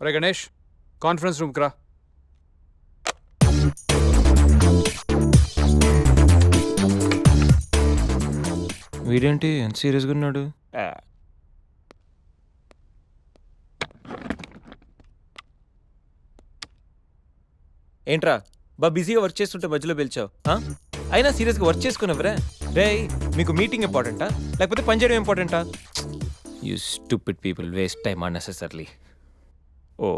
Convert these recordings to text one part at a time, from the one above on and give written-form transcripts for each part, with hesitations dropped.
ఒరే గణేష్, కాన్ఫరెన్స్ రూమ్కి రా. వీడేంటి ఎంత సీరియస్గా ఉన్నాడు? ఏంట్రా బిజీగా వర్క్ చేస్తుంటే మధ్యలో పిలిచావు? అయినా సీరియస్గా వర్క్ చేసుకున్నావురా? రే, మీకు మీటింగ్ ఇంపార్టెంటా లేకపోతే పని చేయడం ఇంపార్టెంటా? You stupid people waste time unnecessarily. ఓ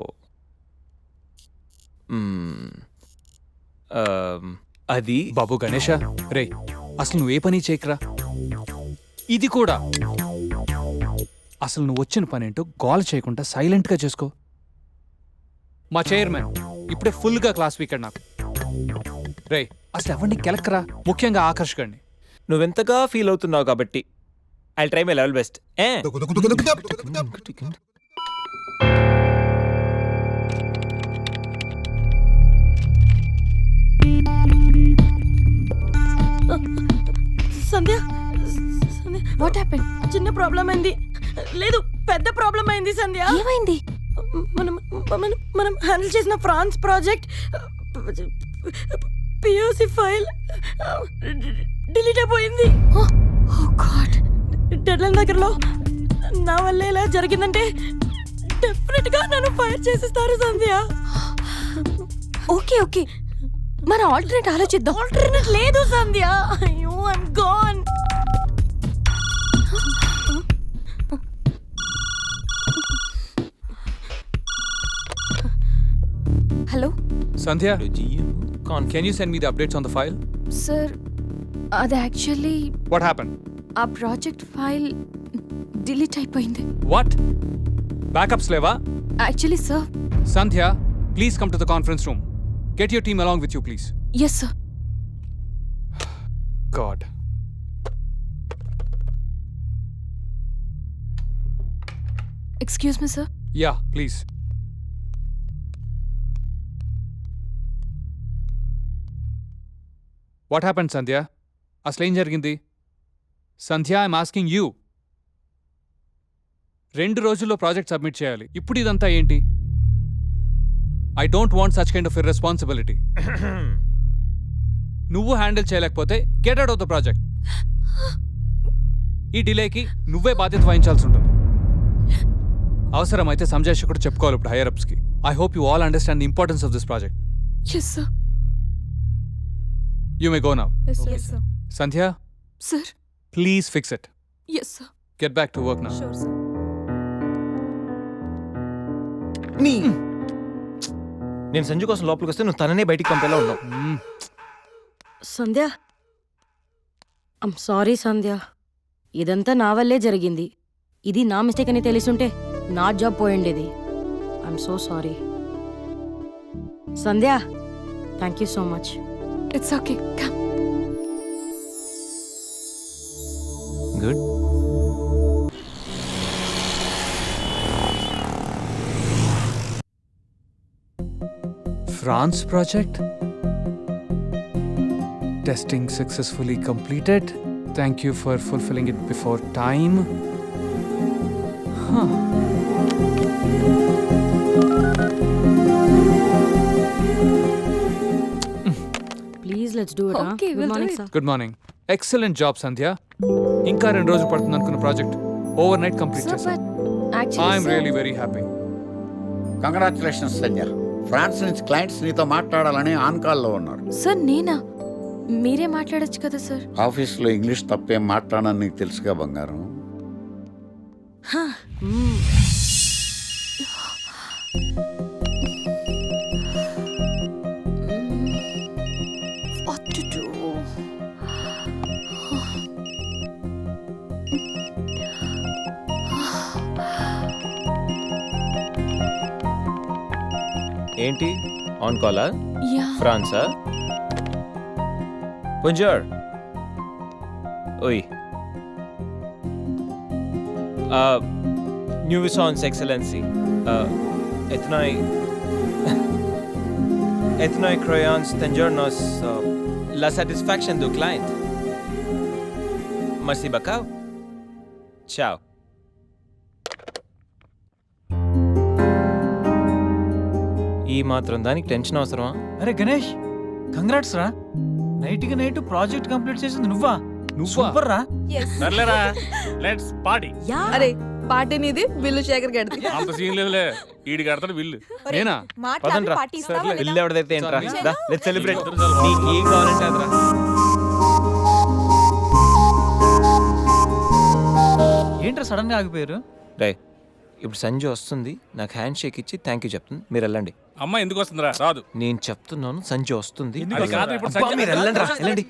అది బాబు గణేష, రే అసలు నువ్వే పని చేయకరా. ఇది కూడా అసలు నువ్వు వచ్చిన పనేంటో గోల్ చేయకుండా సైలెంట్గా చేసుకో. మా చైర్మన్ ఇప్పుడే ఫుల్గా క్లాస్ వీకెండ్ నాకు. రే అసలు ఎవరిని కెలక్కరా, ముఖ్యంగా ఆకర్షకండి. నువ్వెంతగా ఫీల్ అవుతున్నావు కాబట్టి I try my level best. Sandhya, what happened? చిన్న ప్రాబ్లం అయింది. లేదు, పెద్ద ప్రాబ్లం అయింది సంధ్య. ఏమైంది? మనం మనం మనం హ్యాండిల్ చేసిన France project POC file delete అయిపోయింది. ఓ గాడ్, డెడ్లైన్ దగ్గరలో. నా వల్ల ఇలా జరిగిందంటే డెఫినెట్ గా నన్ను ఫైర్ చేసేస్తారు సంధ్య. ఓకే ఓకే, మన ఆల్టర్నేట్ ఆలోచిద్దాం. ఆల్టర్నేట్ లేదు సంధ్య. అయ్యో, I'm gone. Hello Sandhya, can you send me the updates on the file? Sir, అది యాక్చువల్లీ వాట్ హ్యాపెన్? ఆ ప్రాజెక్ట్ ఫైల్ డిలీట్ అయిపోయింది. వాట్? బ్యాకప్స్ లేవా? Actually sir. Sandhya, please come to the conference room. Get your team along with you please. Yes sir. God. Excuse me sir. Ya please. What happen Sandhya? అసలేం జరిగింది? సంధ్య, I'm asking you. 2 రోజుల్లో project submit చేయాలి. ఇప్పుడు ఇదంతా ఏంటి? I don't want such kind of irresponsibility. నువ్వు handle చేయలేకపోతే get out of the project. ఈ డిలేకి నువ్వే బాధ్యత వహించాల్సి ఉంటుంది. అవసరమైతే సంజయ్ కూడా చెప్పుకోవాలి ఇప్పుడు హైయర్ అప్స్కి. I hope you all understand the importance of this project. Yes sir. You may go now. Yes sir. Sandhya, Sir. please fix it. Yes sir. Get back to work now. Sure sir. నేను సంజు కోసం లోపలికి వస్తే నువ్వు తననే బయటికి పంపేలా ఉన్నావు. సంధ్య, I'm sorry సంధ్య. ఇదంతా నా వల్లే జరిగింది. ఇది నా మిస్టేక్ అని తెలిసుంటే నా జాబ్ పోయిండేది. I'm so sorry Sandhya. Thank you so much. It's okay. Come. Good. France project? Testing successfully completed. Thank you for fulfilling it before time. Huh. Please let's do it. Okay, good we'll do morning it. Sir. Good morning. Excellent job, Sandhya. ఇంకా 2 రోజులు పడుతుంది అనుకున్న project overnight complete Sir, చేశాను. but actually I'm sir, really very happy. Congratulations Sanjay. France నుంచి clients నీతో మాట్లాడాలని on కాల్లో ఉన్నారు. సార్ నేనా? మీరే మాట్లాడొచ్చు కదా సార్. ఆఫీస్లో ఇంగ్లీష్ తప్పేం మాట్లాడని నీకు తెలుసుగా బంగారం. What to do? ఏంటి ఆన్ కాలా? Yeah. ఫ్రాన్సా? Bonjour. Oui. Nuisance Excellency. Ethnoi croyance tengernos la satisfaction du client. Merci beaucoup. Ciao. ఈ మాత్రం దానికి టెన్షన్ అవసరమా? అరే గణేష్, కంగ్రాట్స్ రా. నైట్ కి నైట్ ప్రాజెక్ట్ కంప్లీట్ చేసింది నువ్వా? సూపర్ రా. సర్లేరా లెట్స్ పార్టీ. అరే పార్టీ నీది, బిల్లు శేఖర్ గడిది. అంత సీన్ లేదులే, ఈడి కడతాడు బిల్లు. నేనా? పదండ్రా. ఇల్లు ఎవడదైతే ఏంట్రా, లెట్స్ సెలబ్రేట్. నీకు ఏం కావాలంటే అదిరా. ఏంట్రా సడన్ గా ఆగిపోయారు? రే, ఇప్పుడు సంజయ్ వస్తుంది, నాకు హ్యాండ్ షేక్ ఇచ్చి థ్యాంక్ యూ చెప్తుంది, మీరు వెళ్ళండి. అమ్మ ఎందుకు వస్తుందిరా? రాదు. నేను చెప్తున్నాను, సంజయ్ వస్తుంది. అది కాదు, ఇప్పుడు అబ్బా, సంజయ్ మీరు వెళ్ళండి రా, వెళ్ళండి.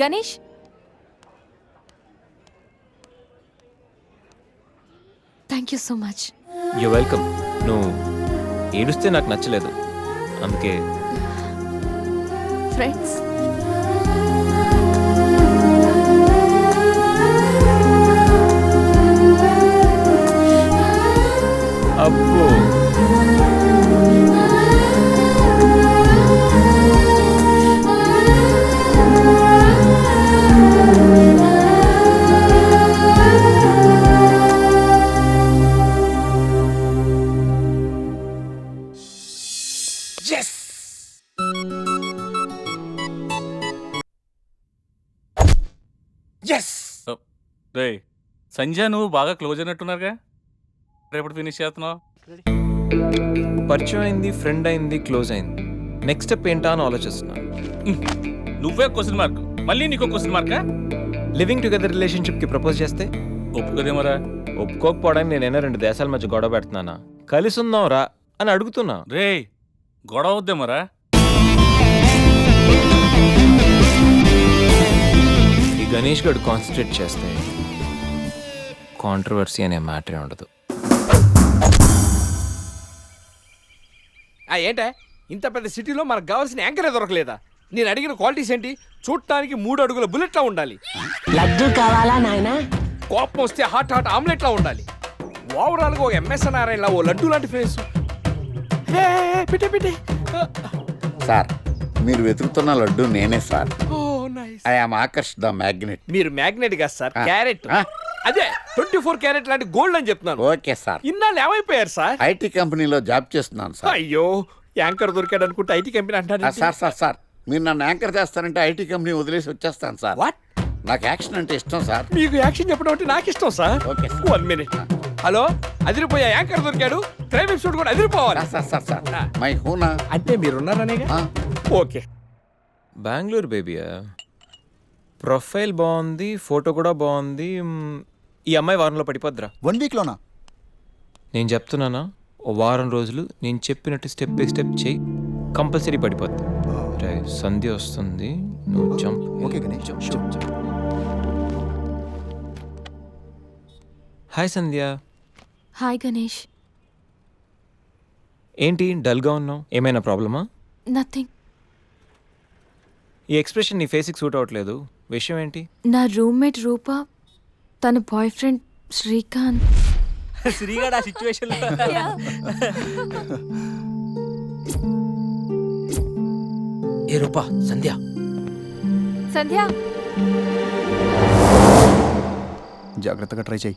Ganesh, thank you so much. You welcome. నువ్వు ఏడుస్తే నాకు నచ్చలేదు, అందుకే. ఫ్రెండ్స్, అబ్బో, రే సంజయ్, నువ్వు బాగా క్లోజ్ అయినట్టున్నారుగా. రేపటి ఫినిష్ చేస్తున్నావు. పరిచయం అయింది, ఫ్రెండ్ అయింది, క్లోజ్ అయింది. నెక్స్ట్ స్టెప్ ఏంటా అని ఆలోచిస్తున్నాను. నువ్వే క్వశ్చన్ మార్క్, మళ్ళీ నీకు question markka? Living together relationship కి ప్రపోజ్ చేస్తే ఒప్పుకోదేమరా? ఒప్పుకోకపోవడానికి నేనైనా 2 దేశాల మధ్య గొడవ పెడుతున్నానా? కలిసి ఉందాం రా అని అడుగుతున్నా. రే గొడవ అవుద్దేమరా? ఈ గణేష్ గడు కాన్సన్ట్రేట్ చేస్తే కాంట్రవర్సీ అనే మ్యాటరే ఉండదు. ఏంటే ఇంత పెద్ద సిటీలో మనకు కావాల్సిన యాంకరే దొరకలేదా? నేను అడిగిన క్వాలిటీస్ ఏంటి? చూడటానికి 3 అడుగుల బుల్లెట్లా ఉండాలి, లడ్డు కావాలా నాయనా? కోపం వస్తే హాట్ హాట్ ఆమ్లెట్లా ఉండాలి, ఓవరాల్ గా ఒక ఎంఎస్ నారాయణలా ఓ లడ్డు లాంటి ఫేస్. పిటే సార్, మీరు వెతుకుతున్న లడ్డు నేనే sir. Oh nice. I am Akarsh the magnet. మీరు మ్యాగ్నెట్ కాదు సార్, ఆ. క్యారెట్. ఆ. అదే 24 క్యారెట్ లాంటి గోల్డ్ అని చెప్తున్నాను. Okay sir. ఇన్నాళ్ళు ఏమైపోయారు సార్? ఐటీ కంపెనీలో జాబ్ చేస్తున్నాను సార్. అయ్యో, యాంకర్ దొరికాడు అనుకుంటే ఐటీ కంపెనీ అంటారు. సార్ మీరు నన్ను యాంకర్ చేస్తారంటే ఐటీ కంపెనీ వదిలేసి వచ్చేస్తాను సార్. వాట్? నాకు యాక్షన్ అంటే ఇష్టం సార్. మీకు యాక్షన్ చెప్పడం అంటే నాకు ఇష్టం sir. Okay sir. 1 minute. Hello, అదిరిపోయా యాంకర్ దొరికాడు, క్రైమ్ ఎపిసోడ్ కూడా అదిరిపోవాలి. సార్ మై హూనా. అంటే మీరున్నారనేగా. ఆ. ఓకే. బెంగళూరు బేబీయా? ప్రొఫైల్ బాగుంది, ఫోటో కూడా బాగుంది. ఈ అమ్మాయి వారంలో పడిపోద్దిరా. 1 వీక్లోనా? నేను చెప్తున్నానా, ఓ వారం రోజులు నేను చెప్పినట్టు స్టెప్ బై స్టెప్ చేయి, కంపల్సరీ పడిపోద్ది. రే, సంధ్య వస్తుంది, నువ్వు jump. Okay Ganesh, sure. Hi Sandhya. Hi Ganesh. ఏంటి డల్గా ఉన్నావు? ఏమైనా ప్రాబ్లమా? నథింగ్. ఈ ఎక్స్ప్రెషన్ నీ ఫేస్కి సూట్ అవ్వట్లేదు. విషయం ఏంటి? నా రూమ్మేట్ రూప, తన బాయ్ ఫ్రెండ్ శ్రీకాంత్. శ్రీగాడు ఆ సిచ్యువేషన్ ఏ రూపా, సంధ్య. సంధ్య, జాగ్రత్తగా ట్రై చేయి.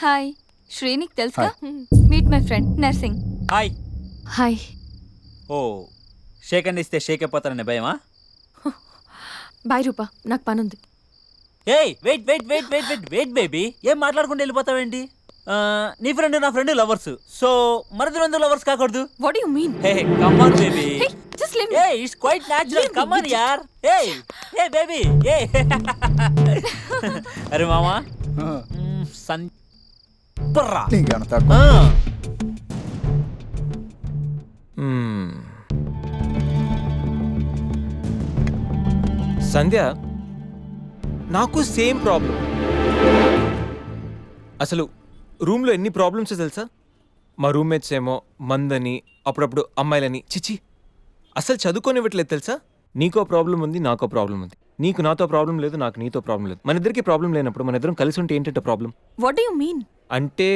హాయ్. శ్రీనిక్ తెలుసా? Meet my friend Narsing. Hi. Hi. Oh, shake hand ఇస్తే షేక్ అయిపోతానని భయమా? బాయ్ రూప, నాకు పనుంది. ఏయ్ wait wait wait wait wait wait baby, ఏం మాట్లాడుకుంటూ వెళ్ళిపోతావేంటి? నీ ఫ్రెండ్ నా ఫ్రెండ్ లవర్స్, సో మనది 2 లవర్స్ కాకూడదు. What do you mean? Hey come on baby. Hey, just leave me. Hey, it's quite natural. Come on, yaar. Hey, hey, baby. Hey. अरे मामा. सन. पर्रा. నీకంత సంధ్య, నాకు సేమ్ ప్రాబ్లం. అసలు రూమ్లో ఎన్ని ప్రాబ్లమ్స్ తెలుసా? మా రూమ్మేట్స్ ఏమో మందని, అప్పుడప్పుడు అమ్మాయిలని, చిచి అసలు చదువుకోనివ్వట్లేదు తెలుసా? నీకో ప్రాబ్లం ఉంది, నాకో ప్రాబ్లం ఉంది. నీకు నాతో ప్రాబ్లం లేదు, నాకు నీతో ప్రాబ్లం లేదు. మన ఇద్దరికి ప్రాబ్లం లేనప్పుడు మన ఇద్దరం కలిసి ఉంటే ఏంటంటే problem? What do you mean? అంటే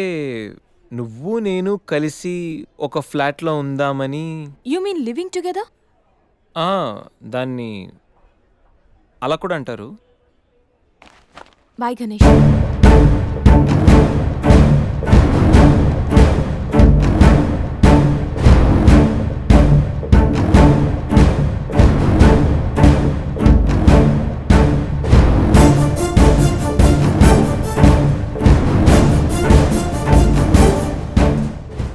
నువ్వు నేను కలిసి ఒక ఫ్లాట్లో ఉందామని యూ మీన్ లివింగ్ టుగెదర్? ఆ, దాన్ని అలా కూడా అంటారు. బాయ్ గణేష్.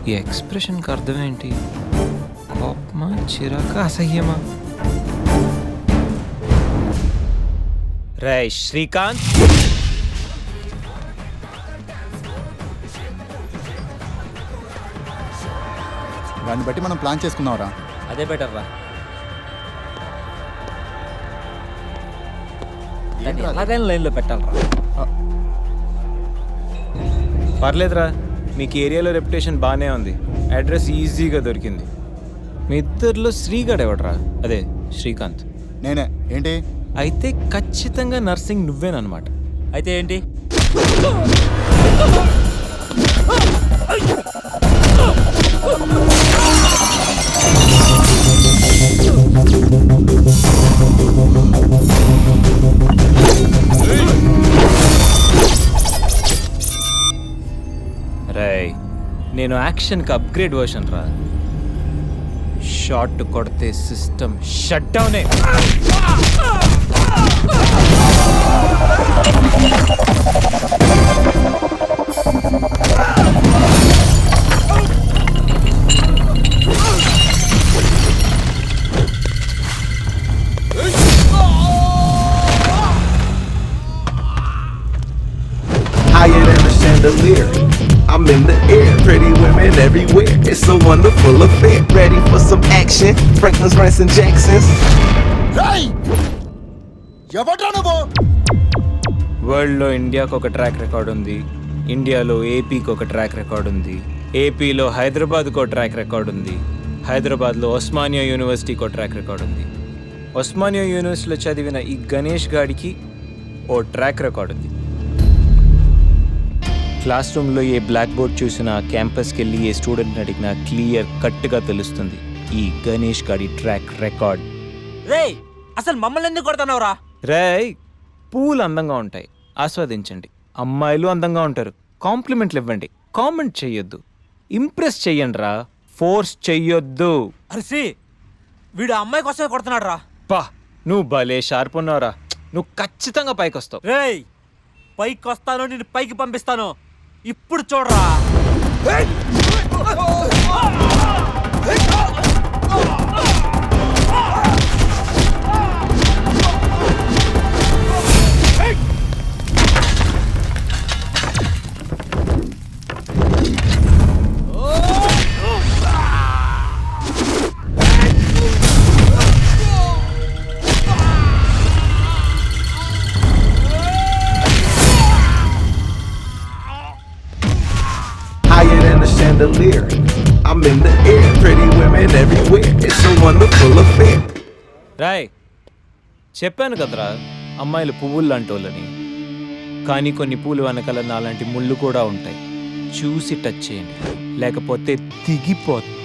ఈ ఎక్స్ప్రెషన్కి అర్థం ఏంటి? కోపమా, చిరాకా, అసహ్యమా? రే శ్రీకాంత్, దాన్ని బట్టి మనం ప్లాన్ చేసుకుందాంరా. అదే బెటర్ రా. దాన్ని ఎలాగైనా లైన్లో పెట్టాలరా. పర్లేదురా, మీకు ఏరియాలో రెప్యుటేషన్ బాగానే ఉంది. అడ్రస్ ఈజీగా దొరికింది. మీ ఇద్దరిలో శ్రీగాడు ఎవడరా? అదే శ్రీకాంత్. నేనే. ఏంటి? అయితే ఖచ్చితంగా నర్సింగ్ నువ్వేనమాట. అయితే ఏంటి? రేయ్, నేను యాక్షన్కి అప్గ్రేడ్ వర్షన్ రా. షాట్ కొడితే సిస్టమ్ షట్ డౌనే. Higher than a chandelier, I'm in the air, pretty women everywhere. It's a wonderful affair. Ready for some action? Franklin's, Ransom, Jackson's. ఎవడ్రా నువ్వు? వరల్డ్లో ఇండియాకు ఒక ట్రాక్ రికార్డ్ ఉంది, ఇండియాలో ఏపీకి ఒక ట్రాక్ రికార్డ్ ఉంది, ఏపీలో హైదరాబాద్కు ఒక ట్రాక్ రికార్డ్ ఉంది, హైదరాబాద్లో ఉస్మానియా యూనివర్సిటీకి ఒక ట్రాక్ రికార్డ్ ఉంది. ఉస్మానియా యూనివర్సిటీలో చదివిన ఈ గణేష్ గాడికి ఓ ట్రాక్ రికార్డ్ ఉంది. క్లాస్ రూమ్లో ఏ బ్లాక్ బోర్డ్ చూసినా, క్యాంపస్కి వెళ్ళి ఏ స్టూడెంట్ని అడిగినా క్లియర్ కట్గా తెలుస్తుంది ఈ గణేష్ గాడి ట్రాక్ రికార్డ్. రేయ్, అసలు మమ్మల్ని ఎందుకు కొడతానవరా? రేయ్, పూలు అందంగా ఉంటాయి, ఆస్వాదించండి. అమ్మాయిలు అందంగా ఉంటారు, కాంప్లిమెంట్లు ఇవ్వండి, కామెంట్ చెయ్యొద్దు, ఇంప్రెస్ చెయ్యండి రా, ఫోర్స్ చెయ్యొద్దు. అరిసి, వీడు అమ్మాయి కోసమే కొడుతున్నాడు రా. పా, నువ్వు భలే షార్ప్ ఉన్నావురా. నువ్వు ఖచ్చితంగా పైకి వస్తావు. రేయ్, పైకి వస్తాను, నేను పైకి పంపిస్తాను. ఇప్పుడు చూడరా. Higher than a chandelier, I'm in the air, pretty women everywhere. It's a wonderful affair. Roy, చెప్పాను కదరా అమ్మాయిలు పువ్వులు లాంటి వాళ్ళని. కానీ కొన్ని పూలు వెనకాల నాలాంటి ముళ్ళు కూడా ఉంటాయి. చూసి టచ్ చేయండి, లేకపోతే దిగిపోతుంది.